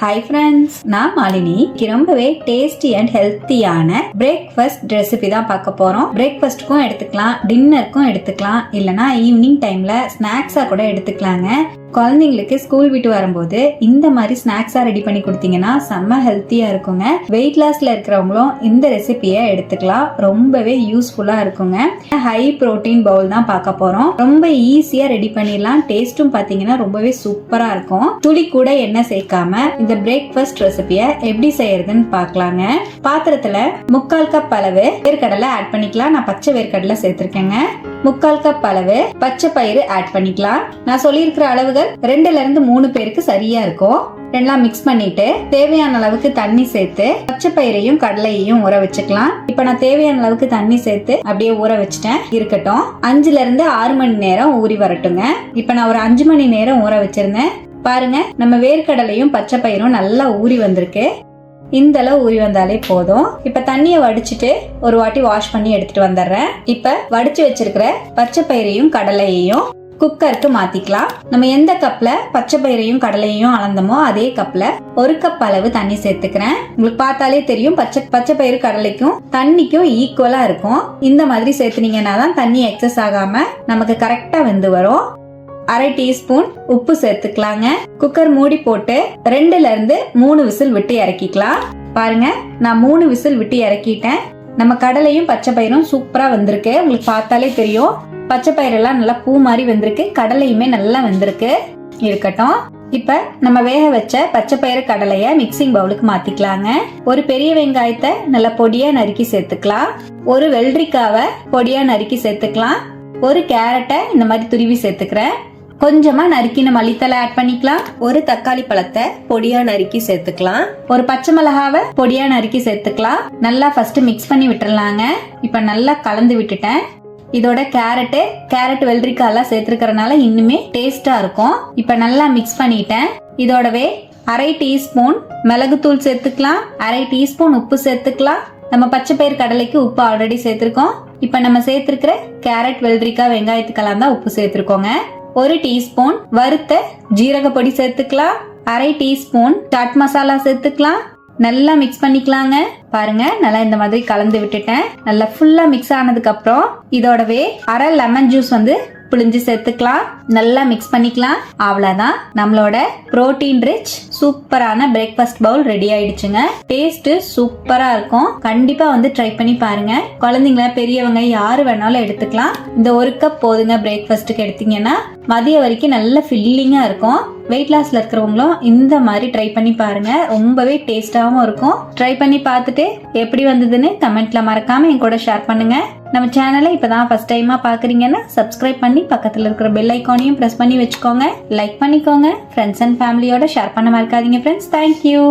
Hi friends, நான் மாலினி. ரொம்பவே tasty and ஹெல்த்தியான பிரேக்ஃபாஸ்ட் ரெசிபி தான் பார்க்க போறோம். பிரேக்ஃபாஸ்ட்டுக்கும் எடுத்துக்கலாம், டின்னருக்கும் எடுத்துக்கலாம், இல்லனா ஈவினிங் டைம்ல ஸ்நாக்ஸா கூட எடுத்துக்கலாங்க. குழந்தைங்களுக்கு ஸ்கூல் விட்டு வரும்போது இந்த மாதிரி ஸ்நாக்ஸா ரெடி பண்ணி கொடுத்தீங்கன்னா செம்ம ஹெல்த்தியா இருக்குங்க. வெயிட் லாஸ்ல இருக்கிறவங்களும் இந்த ரெசிபியை எடுத்துக்கலாம், ரொம்பவே யூஸ்ஃபுல்லா இருக்குங்க. ஹை புரோட்டீன் பவுல் தான் பார்க்க போறோம். ரொம்ப ஈஸியா ரெடி பண்ணிடலாம். டேஸ்டும் பாத்தீங்கன்னா ரொம்பவே சூப்பரா இருக்கும். துளி கூட எண்ணெய் சேர்க்காம இந்த பிரேக்ஃபாஸ்ட் ரெசிபியை எப்படி செய்யறதுன்னு பார்க்கலாங்க. பாத்திரத்துல 3/4 கப் அளவு வேர்க்கடலை ஆட் பண்ணிக்கலாம். நான் பச்சை வேர்க்கடலை சேர்த்திருக்கேங்க. 3/4 கப் அளவு பச்சை பயிறு ஆட் பண்ணிக்கலாம். நான் சொல்லியிருக்கிற அளவுகள் 2ல இருந்து 3 பேருக்கு சரியா இருக்கும். ரெண்டா மிக்ஸ் பண்ணிட்டு தேவையான அளவுக்கு தண்ணி சேர்த்து பச்சை பயிரையும் கடலையையும் ஊற வச்சுக்கலாம். இப்ப நான் தேவையான அளவுக்கு தண்ணி சேர்த்து அப்படியே ஊற வச்சுட்டேன். இருக்கட்டும். 5ல இருந்து 6 மணி நேரம் ஊறி வரட்டுங்க. இப்ப நான் ஒரு 5 மணி நேரம் ஊற வச்சிருந்தேன். பாருங்க, நம்ம வேர்க்கடலையும் பச்சை பயிரும் நல்லா ஊறி வந்திருக்கு. இந்த அளவு ஊறி வந்தாலே போதும். இப்ப தண்ணியை வடிச்சிட்டு ஒரு வாட்டி வாஷ் பண்ணி எடுத்துட்டு வந்துடுறேன். இப்ப வடிச்சு வச்சிருக்கிற பச்சை பயிரையும் கடலையையும் குக்கருக்கு மாத்திக்கலாம். நம்ம எந்த கப்ல பச்சை பயிரையும் கடலையையும் அளந்தமோ அதே கப்ல 1 கப் அளவு தண்ணி சேர்த்துக்கிறேன். உங்களுக்கு பார்த்தாலே தெரியும், பச்சை பயிறு கடலைக்கும் தண்ணிக்கும் ஈக்குவலா இருக்கும். இந்த மாதிரி சேர்த்துனீங்கன்னா தான் தண்ணி எக்ஸஸ் ஆகாம நமக்கு கரெக்டா வெந்து வரும். 1/2 டீஸ்பூன் உப்பு சேர்த்துக்கலாங்க. குக்கர் மூடி போட்டு 2ல இருந்து 3 விசில் விட்டு இறக்கிக்கலாம். பாருங்க, நான் 3 விசில் விட்டு இறக்கிட்டேன். நம்ம கடலையும் பச்சை பயிரும் சூப்பரா வந்திருக்கு. உங்களுக்கு பார்த்தாலே தெரியும், பச்சை பயிரெல்லாம் நல்லா பூ மாதிரி வந்திருக்கு, கடலையுமே நல்லா வந்திருக்கு. இருக்கட்டும். இப்ப நம்ம வேக வச்ச பச்சை பயிறு கடலைய மிக்சிங் பவுலுக்கு மாத்திக்கலாங்க. ஒரு பெரிய வெங்காயத்தை நல்லா பொடியா நறுக்கி சேர்த்துக்கலாம். ஒரு வெள்ளரிக்காவை பொடியா நறுக்கி சேர்த்துக்கலாம். ஒரு கேரட்டை இந்த மாதிரி துருவி சேர்த்துக்கிறேன். கொஞ்சமா நறுக்கின மல்லித்தலை ஆட் பண்ணிக்கலாம். ஒரு தக்காளி பழத்தை பொடியா நறுக்கி சேர்த்துக்கலாம். ஒரு பச்சை மிளகாவை பொடியா நறுக்கி சேர்த்துக்கலாம். நல்லா ஃபர்ஸ்ட் மிக்ஸ் பண்ணி விட்டுறலாங்க. இப்ப நல்லா கலந்து விட்டுட்டேன். இதோட கேரட் வெள்ளரிக்காய் எல்லாம் சேர்த்துக்கிறதுனால இன்னுமே டேஸ்டா இருக்கும். இப்ப நல்லா மிக்ஸ் பண்ணிட்டேன். இதோடவே 1/2 டீஸ்பூன் மிளகுத்தூள் சேர்த்துக்கலாம். 1/2 டீஸ்பூன் உப்பு சேர்த்துக்கலாம். நம்ம பச்சை பயிறு கடலைக்கு உப்பு ஆல்ரெடி சேர்த்திருக்கோம். இப்ப நம்ம சேர்த்திருக்கிற கேரட் வெள்ளரிக்காய் வெங்காயத்துக்கெல்லாம் தான் உப்பு சேர்த்திருக்கோங்க. 1 டீஸ்பூன் வறுத்த ஜீரக பொடி சேர்த்துக்கலாம். 1/2 டீஸ்பூன் சாட் மசாலா சேர்த்துக்கலாம். நல்லா மிக்ஸ் பண்ணிக்கலாங்க. பாருங்க, நல்லா இந்த மாதிரி கலந்து விட்டுட்டேன். நல்லா ஃபுல்லா மிக்ஸ் ஆனதுக்கு அப்புறம் இதோடவே 1/2 லெமன் ஜூஸ் புளிஞ்சு சேர்த்துக்கலாம். நல்லா மிக்ஸ் பண்ணிக்கலாம். அவ்வளவுதான், நம்மளோட புரோட்டீன் ரிச் சூப்பரான பிரேக்ஃபாஸ்ட் பவுல் ரெடி ஆயிடுச்சுங்க. டேஸ்ட் சூப்பரா இருக்கும். கண்டிப்பா ட்ரை பண்ணி பாருங்க. குழந்தைங்கள பெரியவங்க யாரு வேணாலும் எடுத்துக்கலாம். இந்த 1 கப் போதுங்க. பிரேக்ஃபாஸ்ட்டுக்கு எடுத்தீங்கன்னா மதிய வரைக்கும் நல்ல ஃபில்லிங்கா இருக்கும். வெயிட் லாஸ்ல இருக்கிறவங்களும் இந்த மாதிரி ட்ரை பண்ணி பாருங்க. ரொம்பவே டேஸ்டாவும் இருக்கும். ட்ரை பண்ணி பார்த்துட்டு எப்படி வந்ததுன்னு கமெண்ட்ல மறக்காம என் கூட ஷேர் பண்ணுங்க. நம்ம சேனலை இப்பதான் ஃபர்ஸ்ட் டைமா பாக்குறீங்கன்னா சப்ஸ்கிரைப் பண்ணி பக்கத்துல இருக்கிற பெல் ஐகானையும் பிரஸ் பண்ணி வச்சுக்கோங்க. லைக் பண்ணிக்கோங்க. ஃப்ரெண்ட்ஸ் அண்ட் ஃபேமிலியோட ஷேர் பண்ண மறக்காதீங்க ஃப்ரெண்ட்ஸ். தேங்க்யூ.